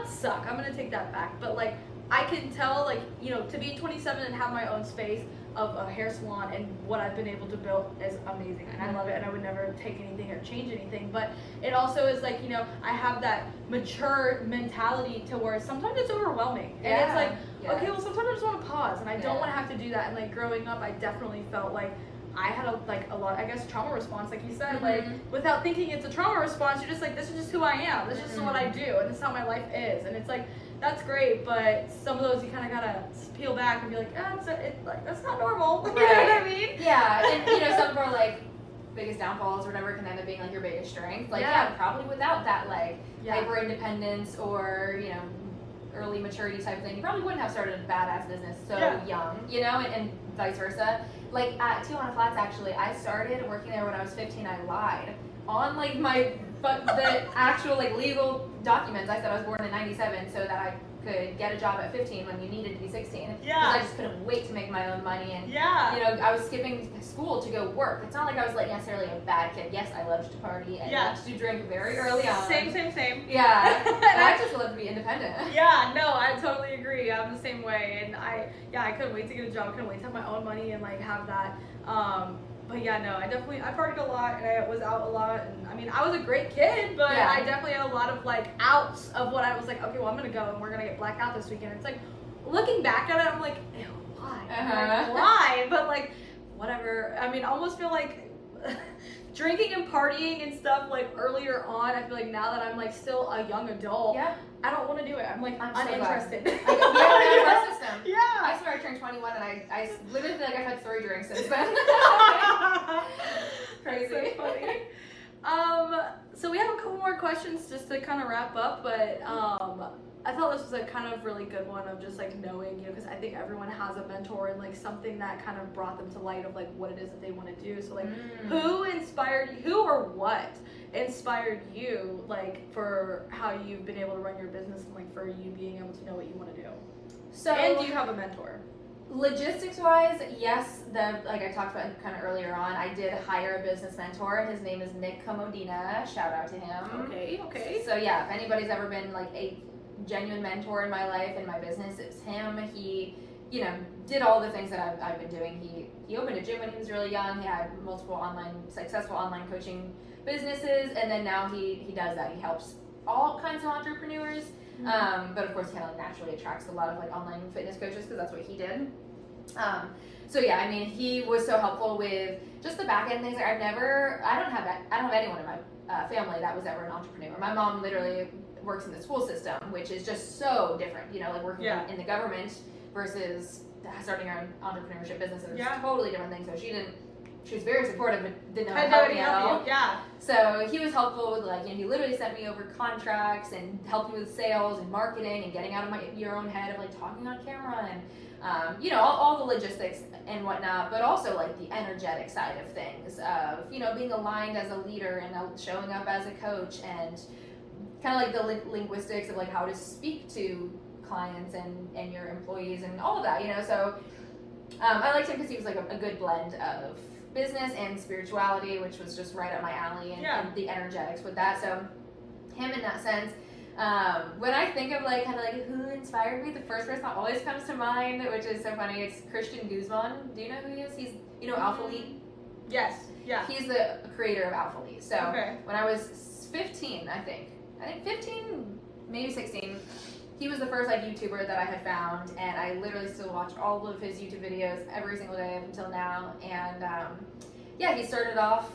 suck. I'm gonna take that back. But like, I can tell, like, you know, to be 27 and have my own space of a hair salon and what I've been able to build is amazing, and I love it, and I would never take anything or change anything. But it also is like, you know, I have that mature mentality to where sometimes it's overwhelming, and it's like, okay, well, sometimes I just want to pause, and I don't want to have to do that. And like growing up, I definitely felt like I had a lot, I guess, trauma response, like you said, like without thinking it's a trauma response, you're just like, this is just who I am, this is just what I do, and this is how my life is. And it's like, that's great, but some of those you kind of gotta peel back and be like, like, that's not normal. Right. You know what I mean? Yeah, and you know, some of our like biggest downfalls or whatever can end up being like your biggest strength. Like, probably without that like hyper independence or, you know, early maturity type of thing, you probably wouldn't have started a badass business so young, you know, and vice versa. Like at Tijuana Flats, actually, I started working there when I was 15. I lied on like the actual like legal documents. I said I was born in '97 so that I could get a job at 15 when you needed to be 16. Because I just couldn't wait to make my own money. And you know, I was skipping school to go work. It's not like I was like necessarily a bad kid. Yes, I loved to party and loved to drink very early on. Same. Yeah, but I just loved to be independent. Yeah, no, I totally agree. I'm the same way, and I couldn't wait to get a job. Couldn't wait to have my own money and like have that. But yeah, no, I partied a lot, and I was out a lot, and I mean, I was a great kid, but I definitely had a lot of like outs of what I was like, okay, well, I'm gonna go and we're gonna get blacked out this weekend. It's like, looking back at it, I'm like, ew, why? Like, why? But like, whatever. I mean, I almost feel like drinking and partying and stuff like earlier on, I feel like now that I'm like still a young adult, I don't want to do it. I'm like uninterested. So our system. Yeah. I swear I turned 21 and I literally feel like I've had 3 drinks since then. Crazy. So funny. So we have a couple more questions just to kind of wrap up, but I thought this was a kind of really good one of just like knowing, you know, because I think everyone has a mentor and like something that kind of brought them to light of like what it is that they want to do. So like who or what inspired you like for how you've been able to run your business and like for you being able to know what you want to do? So, and do you have a mentor? Logistics wise, yes, like I talked about kind of earlier on, I did hire a business mentor. His name is Nick Comodina. Shout out to him. Okay. So yeah, if anybody's ever been like a genuine mentor in my life and my business, it's him. He, you know, did all the things that I've been doing. He opened a gym when he was really young. He had multiple successful online coaching businesses, and then now he does that. He helps all kinds of entrepreneurs. But of course, he kind of naturally attracts a lot of like online fitness coaches because that's what he did. So yeah, I mean, he was so helpful with just the back end things. Like I don't have anyone in my family that was ever an entrepreneur. My mom literally works in the school system, which is just so different. You know, like working in the government versus starting your own entrepreneurship business. It's totally different thing. So she was very supportive, but didn't know how to help me at all. Yeah. So he was helpful with like, you know, he literally sent me over contracts and helped me with sales and marketing and getting out of your own head of like talking on camera and, you know, all the logistics and whatnot, but also like the energetic side of things of, you know, being aligned as a leader and showing up as a coach and kind of like the linguistics of like how to speak to clients and your employees and all of that, you know. So I liked him because he was like a good blend of business and spirituality, which was just right up my alley, and the energetics with that. So him in that sense. When I think of like kind of like who inspired me, the first person that always comes to mind, which is so funny, it's Christian Guzman. Do you know who he is? He's, you know, Alpha Elite? Yes. Yeah. He's the creator of Alpha Elite. So when I was 15, I think 15, maybe 16, he was the first like YouTuber that I had found, and I literally still watch all of his YouTube videos every single day up until now. And he started off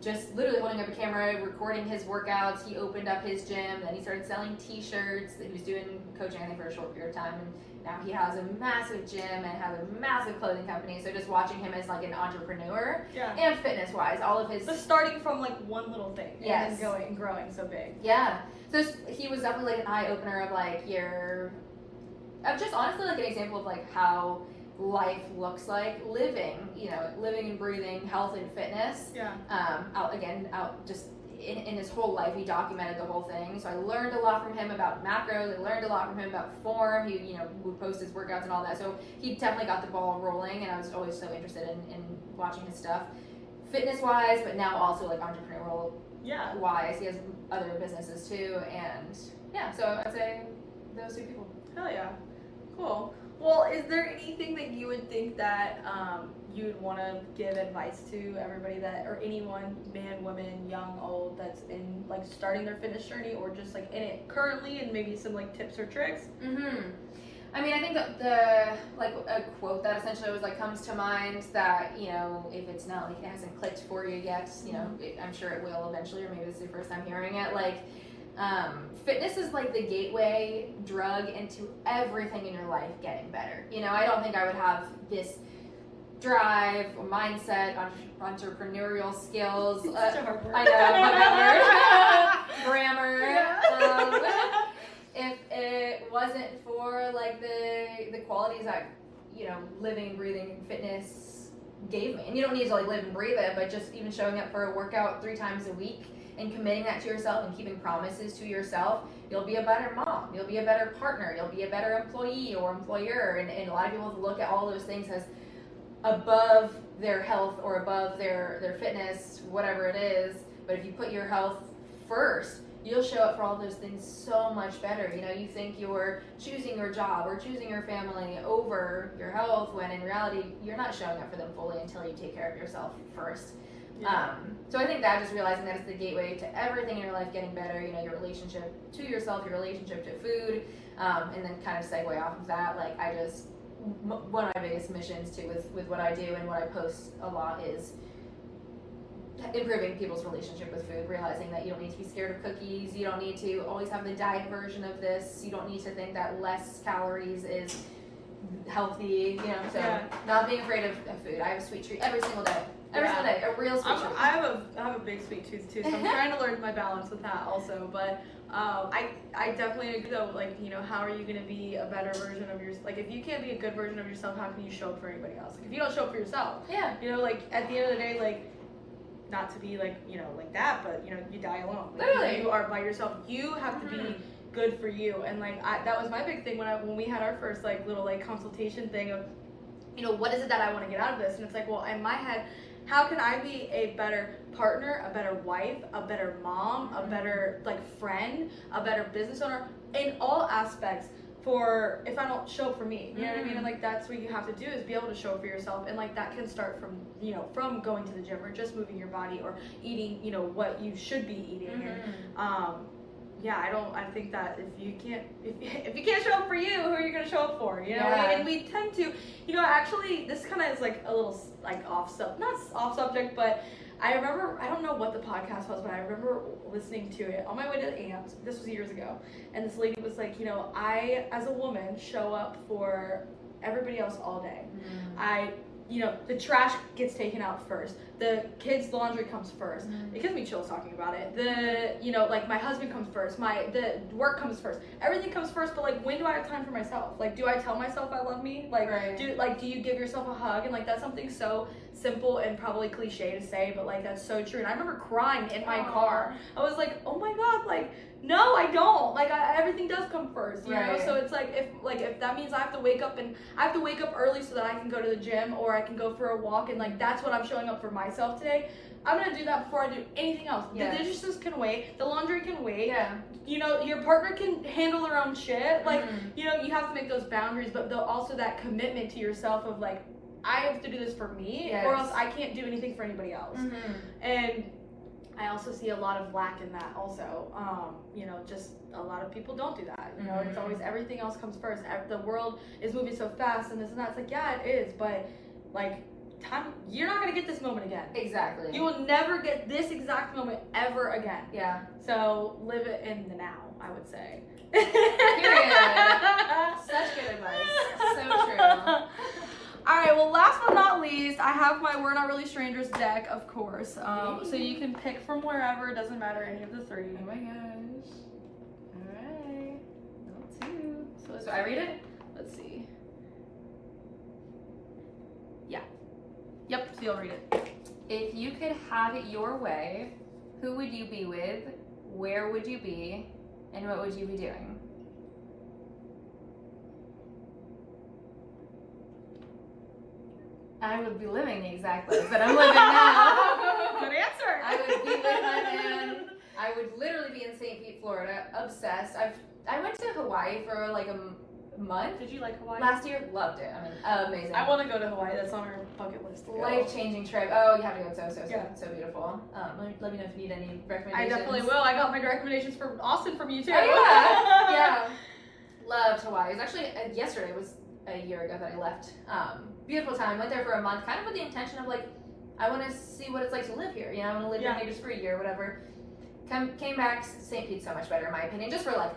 just literally holding up a camera, recording his workouts. He opened up his gym, then he started selling t-shirts. He was doing coaching, I think, for a short period of time, and now he has a massive gym and has a massive clothing company. So just watching him as like an entrepreneur and fitness wise, all of his... So starting from like one little thing and then going and growing so big. Yeah. So he was definitely like an eye-opener of like of just honestly like an example of like how life looks like living and breathing health and fitness. Out just in his whole life, he documented the whole thing. So I learned a lot from him about macros. I learned a lot from him about form. He, you know, would post his workouts and all that. So he definitely got the ball rolling, and I was always so interested in watching his stuff, fitness wise, but now also like entrepreneurial wise. He has other businesses too, and yeah, so I'd say those two people. Hell yeah. Cool. Well, is there anything that you would think that you would want to give advice to everybody that, or anyone, man, woman, young, old, that's in like starting their fitness journey or just like in it currently, and maybe some like tips or tricks? I mean, I think that the like a quote that essentially was like comes to mind that, you know, if it's not like it hasn't clicked for you yet, you know, I'm sure it will eventually, or maybe this is your first time hearing it. Like, fitness is like the gateway drug into everything in your life getting better. You know, I don't think I would have this drive, mindset, entrepreneurial skills. Such a hard word. I know, grammar. Yeah. If it wasn't for like the qualities that, you know, living and breathing fitness gave me, and you don't need to like live and breathe it, but just even showing up for a workout 3 times a week and committing that to yourself and keeping promises to yourself, you'll be a better mom, you'll be a better partner, you'll be a better employee or employer. And a lot of people look at all those things as above their health or above their fitness, whatever it is. But if you put your health first, you'll show up for all those things so much better. You know, you think you're choosing your job or choosing your family over your health, when in reality, you're not showing up for them fully until you take care of yourself first. Yeah. So I think that just realizing that it's the gateway to everything in your life getting better, you know, your relationship to yourself, your relationship to food, and then kind of segue off of that, like one of my biggest missions too with what I do and what I post a lot is improving people's relationship with food, realizing that you don't need to be scared of cookies, you don't need to always have the diet version of this, you don't need to think that less calories is healthy, you know, so not being afraid of food. I have a sweet treat every single day. Every single day, a real sweet treat. I have a big sweet tooth too, so I'm trying to learn my balance with that also. But I definitely agree though, like, you know, how are you going to be a better version of yourself? Like, if you can't be a good version of yourself, how can you show up for anybody else? Like, if you don't show up for yourself, you know, like, at the end of the day, like, not to be like, you know, like that, but, you know, you die alone. Like, literally. You are by yourself. You have to be good for you. And like, that was my big thing when we had our first like little like consultation thing of, you know, what is it that I want to get out of this? And it's like, well, in my head, how can I be a better partner, a better wife, a better mom, a better like friend, a better business owner in all aspects for if I don't show up for me, you know what I mean? And like, that's what you have to do, is be able to show up for yourself. And like, that can start from, you know, from going to the gym or just moving your body or eating, you know, what you should be eating. And I think that if you can't show up for you, who are you going to show up for, you know? And we tend to, you know, actually, this kind of is like a little like not off subject, but I remember, I don't know what the podcast was, but I remember listening to it on my way to the AMPS. This was years ago. And this lady was like, you know, I, as a woman, show up for everybody else all day. You know, the trash gets taken out first. The kids' laundry comes first. It gives me chills talking about it. You know, like, my husband comes first. The work comes first. Everything comes first. But like, when do I have time for myself? Like, do I tell myself I love me? Like, do you give yourself a hug? And like, that's something so simple and probably cliche to say, but like, that's so true. And I remember crying in my car. I was like, oh my God, like, no, I don't. Like, everything does come first, you know? So it's like, if that means I have to wake up early so that I can go to the gym or I can go for a walk, and like, that's what I'm showing up for myself today, I'm gonna do that before I do anything else. The dishes can wait, the laundry can wait. You know, your partner can handle their own shit. Like, you know, you have to make those boundaries, but also that commitment to yourself of like, I have to do this for me, or else I can't do anything for anybody else. And I also see a lot of lack in that also. You know, just a lot of people don't do that. You know, it's always everything else comes first. The world is moving so fast and this and that. It's like, yeah, it is, but like, you're not gonna get this moment again. Exactly. You will never get this exact moment ever again. So live it in the now, I would say. Period. Such good advice. So true. Alright, well, last but not least, I have my We're Not Really Strangers deck, of course. So you can pick from wherever, it doesn't matter any of the three. Oh my gosh. Alright. Level 2. So I read it? Let's see. Yep, so you'll read it. If you could have it your way, who would you be with? Where would you be? And what would you be doing? I would be living the exact life that I'm living now. Good answer. I would be with my man. I would literally be in St. Pete, Florida, obsessed. I went to Hawaii for like a month. Did you like Hawaii? Last year, loved it. I mean, amazing. I want to go to Hawaii. That's on our bucket list. Life-changing trip. Oh, you have to go. Yeah. So beautiful. Let me know if you need any recommendations. I definitely will. I got my recommendations from Austin from you too. Oh yeah, yeah. Loved Hawaii. It was actually yesterday was a year ago that I left. Beautiful time. Went there for a month, kind of with the intention of like, I want to see what it's like to live here. You know, I want to live here maybe just for a year, whatever. Came back. St. Pete's so much better in my opinion, just for like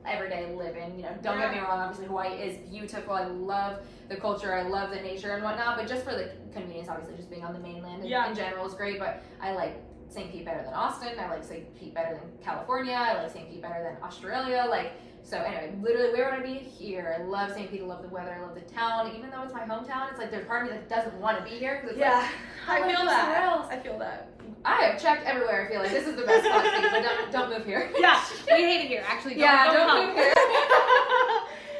everyday living. You know, don't get me wrong. Obviously, Hawaii is beautiful. I love the culture. I love the nature and whatnot. But just for the convenience, obviously, just being on the mainland in general is great. But I like St. Pete better than Austin. I like St. Pete better than California. I like St. Pete better than Australia. Like. So anyway, literally, where would I be? Here. I love St. Pete. I love the weather. I love the town. Even though it's my hometown, it's like there's part of me that doesn't want to be here because it's like, I feel that. Else. I feel that. I have checked everywhere. I feel like this is the best spot to be, but don't move here. Yeah, we hate it here. Actually, don't move here.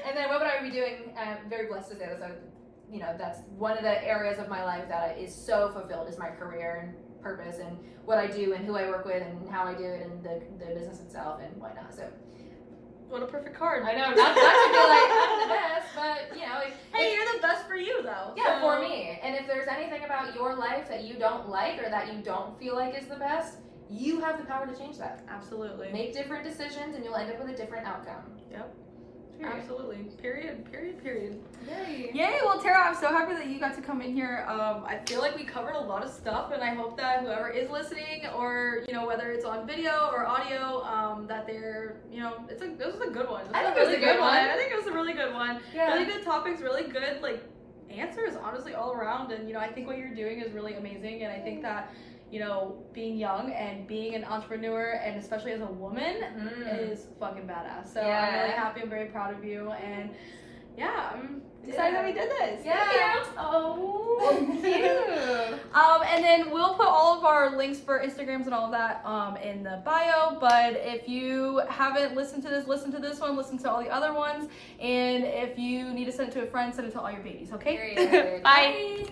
And then what would I be doing? I'm very blessed to say this. You know, that's one of the areas of my life that is so fulfilled is my career and purpose and what I do and who I work with and how I do it and the business itself and whatnot. So. What a perfect card. I know, not to feel like I'm the best, but you know. Hey, you're the best for you though. Yeah, for me. And if there's anything about your life that you don't like or that you don't feel like is the best, you have the power to change that. Absolutely. Make different decisions and you'll end up with a different outcome. Yep. Absolutely. Period. Yay. Yay. Well, Tara, I'm so happy that you got to come in here. I feel like we covered a lot of stuff, and I hope that whoever is listening, or you know, whether it's on video or audio, that they're, you know, this was a good one. I think it was a good one. I think it was a really good one. Yeah. Really good topics, really good like answers, honestly, all around. And you know, I think what you're doing is really amazing, and I think that, you know, being young and being an entrepreneur, and especially as a woman, is fucking badass. So I'm really happy. I'm very proud of you, and yeah, I'm excited that we did this. Yeah. Oh, cute. And then we'll put all of our links for Instagrams and all of that in the bio. But if you haven't listened to this, listen to this one, listen to all the other ones, and if you need to send it to a friend, send it to all your babies. Okay. Period. Bye.